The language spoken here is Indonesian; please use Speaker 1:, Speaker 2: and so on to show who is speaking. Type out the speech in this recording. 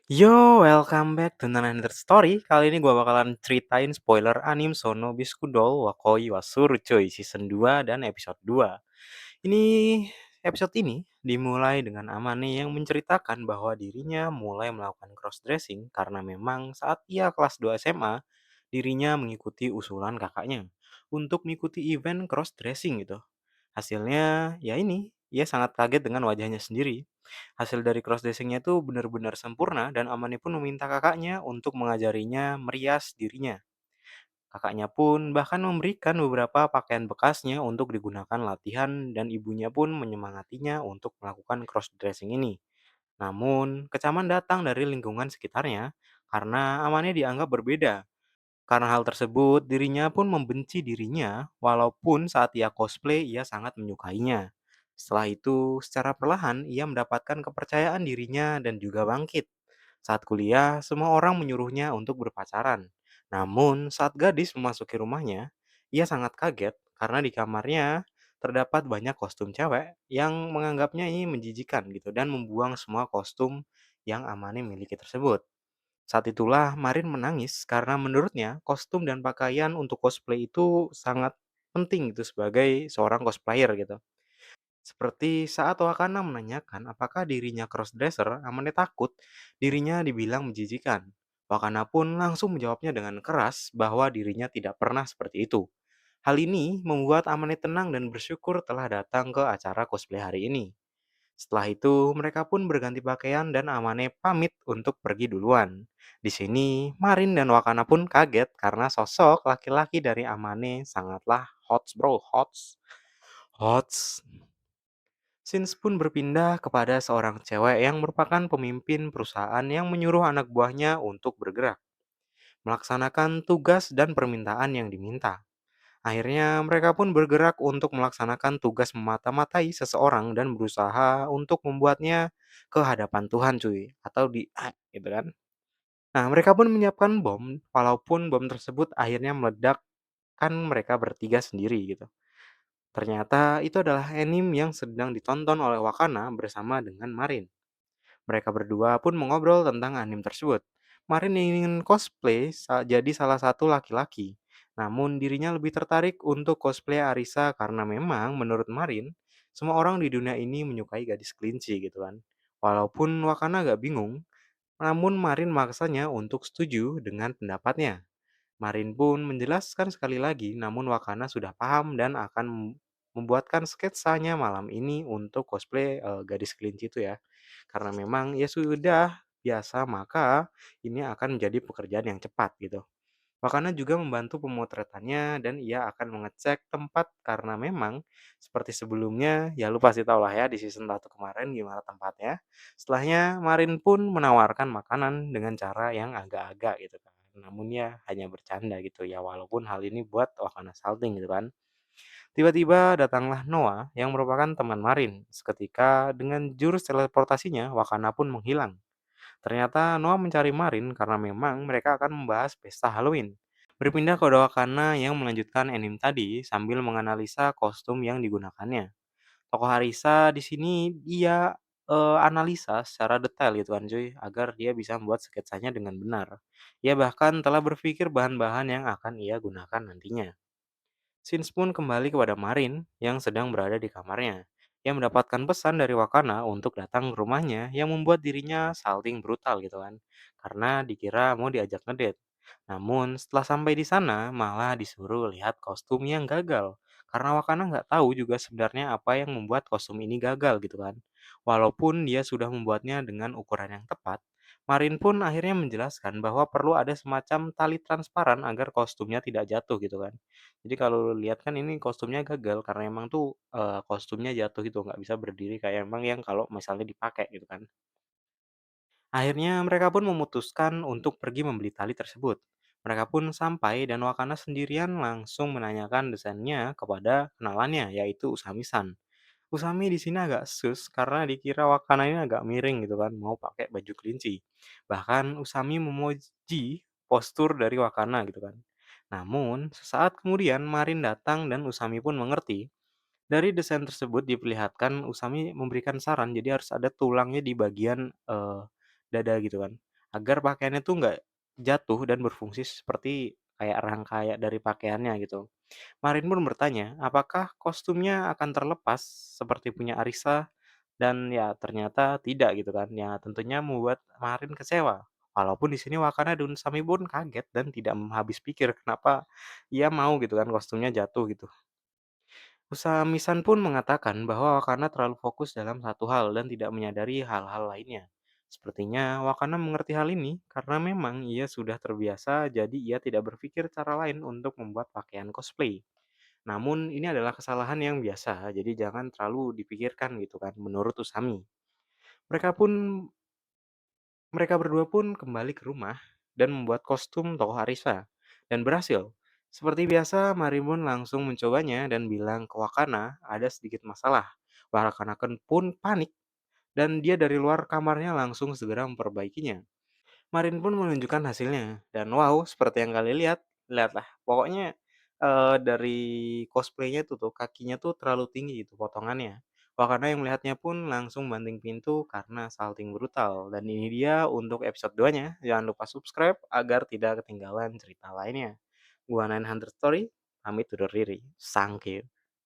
Speaker 1: Yo, welcome back to Another Story. Kali ini gua bakalan ceritain spoiler anime Sono Biscudoll Wakoi Wasuru cuy, season 2 dan episode 2. Ini episode ini dimulai dengan Amane yang menceritakan bahwa dirinya mulai melakukan cross-dressing karena memang saat ia kelas 2 SMA, dirinya mengikuti usulan kakaknya untuk mengikuti event cross-dressing gitu. Hasilnya, ya ini, ia sangat kaget dengan wajahnya sendiri. Hasil dari cross-dressing-nya itu benar-benar sempurna dan Amane pun meminta kakaknya untuk mengajarinya merias dirinya. Kakaknya pun bahkan memberikan beberapa pakaian bekasnya untuk digunakan latihan dan ibunya pun menyemangatinya untuk melakukan cross-dressing ini. Namun, kecaman datang dari lingkungan sekitarnya karena Amane dianggap berbeda. Karena hal tersebut, dirinya pun membenci dirinya, walaupun saat ia cosplay ia sangat menyukainya. Setelah itu, secara perlahan ia mendapatkan kepercayaan dirinya dan juga bangkit. Saat kuliah, semua orang menyuruhnya untuk berpacaran. Namun, saat gadis memasuki rumahnya, ia sangat kaget karena di kamarnya terdapat banyak kostum cewek yang menganggapnya ini menjijikan gitu dan membuang semua kostum yang Amane miliki tersebut. Saat itulah Marin menangis karena menurutnya kostum dan pakaian untuk cosplay itu sangat penting gitu sebagai seorang cosplayer gitu. Seperti saat Wakana menanyakan apakah dirinya crossdresser, Amane takut dirinya dibilang menjijikan. Wakana pun langsung menjawabnya dengan keras bahwa dirinya tidak pernah seperti itu. Hal ini membuat Amane tenang dan bersyukur telah datang ke acara cosplay hari ini. Setelah itu, mereka pun berganti pakaian dan Amane pamit untuk pergi duluan. Di sini, Marin dan Wakana pun kaget karena sosok laki-laki dari Amane sangatlah hot bro, hot. Hots. Sins pun berpindah kepada seorang cewek yang merupakan pemimpin perusahaan yang menyuruh anak buahnya untuk bergerak, melaksanakan tugas dan permintaan yang diminta. Akhirnya mereka pun bergerak untuk melaksanakan tugas memata-matai seseorang dan berusaha untuk membuatnya ke hadapan Tuhan cuy. Atau gitu kan. Nah mereka pun menyiapkan bom, walaupun bom tersebut akhirnya meledakkan mereka bertiga sendiri gitu. Ternyata itu adalah anime yang sedang ditonton oleh Wakana bersama dengan Marin. Mereka berdua pun mengobrol tentang anime tersebut. Marin ingin cosplay jadi salah satu laki-laki. Namun dirinya lebih tertarik untuk cosplay Arisa karena memang menurut Marin, semua orang di dunia ini menyukai gadis kelinci gitu kan. Walaupun Wakana agak bingung, namun Marin maksanya untuk setuju dengan pendapatnya. Marin pun menjelaskan sekali lagi, namun Wakana sudah paham dan akan membuatkan sketsanya malam ini untuk cosplay gadis kelinci itu ya. Karena memang ya sudah biasa, maka ini akan menjadi pekerjaan yang cepat gitu. Wakana juga membantu pemotretannya dan ia akan mengecek tempat karena memang seperti sebelumnya, ya lu pasti tahu lah ya di season 1 kemarin gimana tempatnya. Setelahnya Marin pun menawarkan makanan dengan cara yang agak-agak gitu kan. Namun ya hanya bercanda gitu ya walaupun hal ini buat Wakana salting gitu kan. Tiba-tiba datanglah Noah yang merupakan teman Marin. Seketika dengan jurus teleportasinya Wakana pun menghilang. Ternyata Noah mencari Marin karena memang mereka akan membahas pesta Halloween. Berpindah ke Wakana yang melanjutkan anime tadi sambil menganalisa kostum yang digunakannya. Tokoh Arisa di sini dia analisa secara detail gitu kan cuy, agar dia bisa membuat sketsanya dengan benar. Ia bahkan telah berpikir bahan-bahan yang akan ia gunakan nantinya. Shinji pun kembali kepada Marin yang sedang berada di kamarnya. Ia mendapatkan pesan dari Wakana untuk datang ke rumahnya yang membuat dirinya salting brutal gitu kan. Karena dikira mau diajak ngedate. Namun setelah sampai di sana malah disuruh lihat kostum yang gagal. Karena Wakana nggak tahu juga sebenarnya apa yang membuat kostum ini gagal gitu kan. Walaupun dia sudah membuatnya dengan ukuran yang tepat, Marin pun akhirnya menjelaskan bahwa perlu ada semacam tali transparan agar kostumnya tidak jatuh gitu kan. Jadi kalau lu lihat kan ini kostumnya gagal karena emang tuh, kostumnya jatuh gitu, nggak bisa berdiri kayak emang yang kalau misalnya dipakai gitu kan. Akhirnya mereka pun memutuskan untuk pergi membeli tali tersebut. Mereka pun sampai dan Wakana sendirian langsung menanyakan desainnya kepada kenalannya, yaitu Usami-san. Usami di sini agak sus karena dikira Wakana ini agak miring gitu kan, mau pakai baju kelinci. Bahkan Usami memuji postur dari Wakana gitu kan. Namun, sesaat kemudian Marin datang dan Usami pun mengerti. Dari desain tersebut diperlihatkan Usami memberikan saran jadi harus ada tulangnya di bagian dada gitu kan. agar pakaiannya tuh nggak jatuh dan berfungsi seperti kayak rangkaian dari pakaiannya gitu. Marin pun bertanya, apakah kostumnya akan terlepas seperti punya Arisa? Dan ya ternyata tidak gitu kan, ya tentunya membuat Marin kecewa. Walaupun di sini Wakana dan Sami pun kaget dan tidak habis pikir kenapa ia mau gitu kan kostumnya jatuh gitu. Usamisan pun mengatakan bahwa Wakana terlalu fokus dalam satu hal dan tidak menyadari hal-hal lainnya. Sepertinya Wakana mengerti hal ini karena memang ia sudah terbiasa jadi ia tidak berpikir cara lain untuk membuat pakaian cosplay. Namun ini adalah kesalahan yang biasa, jadi jangan terlalu dipikirkan gitu kan menurut Usami. Mereka pun Mereka berdua pun kembali ke rumah dan membuat kostum tokoh Arisa dan berhasil. Seperti biasa, Marimun langsung mencobanya dan bilang ke Wakana ada sedikit masalah. Wakana pun panik dan dia dari luar kamarnya langsung segera memperbaikinya. Marin pun menunjukkan hasilnya dan wow, seperti yang kalian lihat, lihatlah. Pokoknya dari cosplaynya itu tuh kakinya tuh terlalu tinggi gitu potongannya. Wakana yang melihatnya pun langsung banting pintu karena salting brutal. Dan ini dia untuk episode 2-nya. Jangan lupa subscribe agar tidak ketinggalan cerita lainnya. Gua Nine Hunter Story, pamit undur diri. Sangke.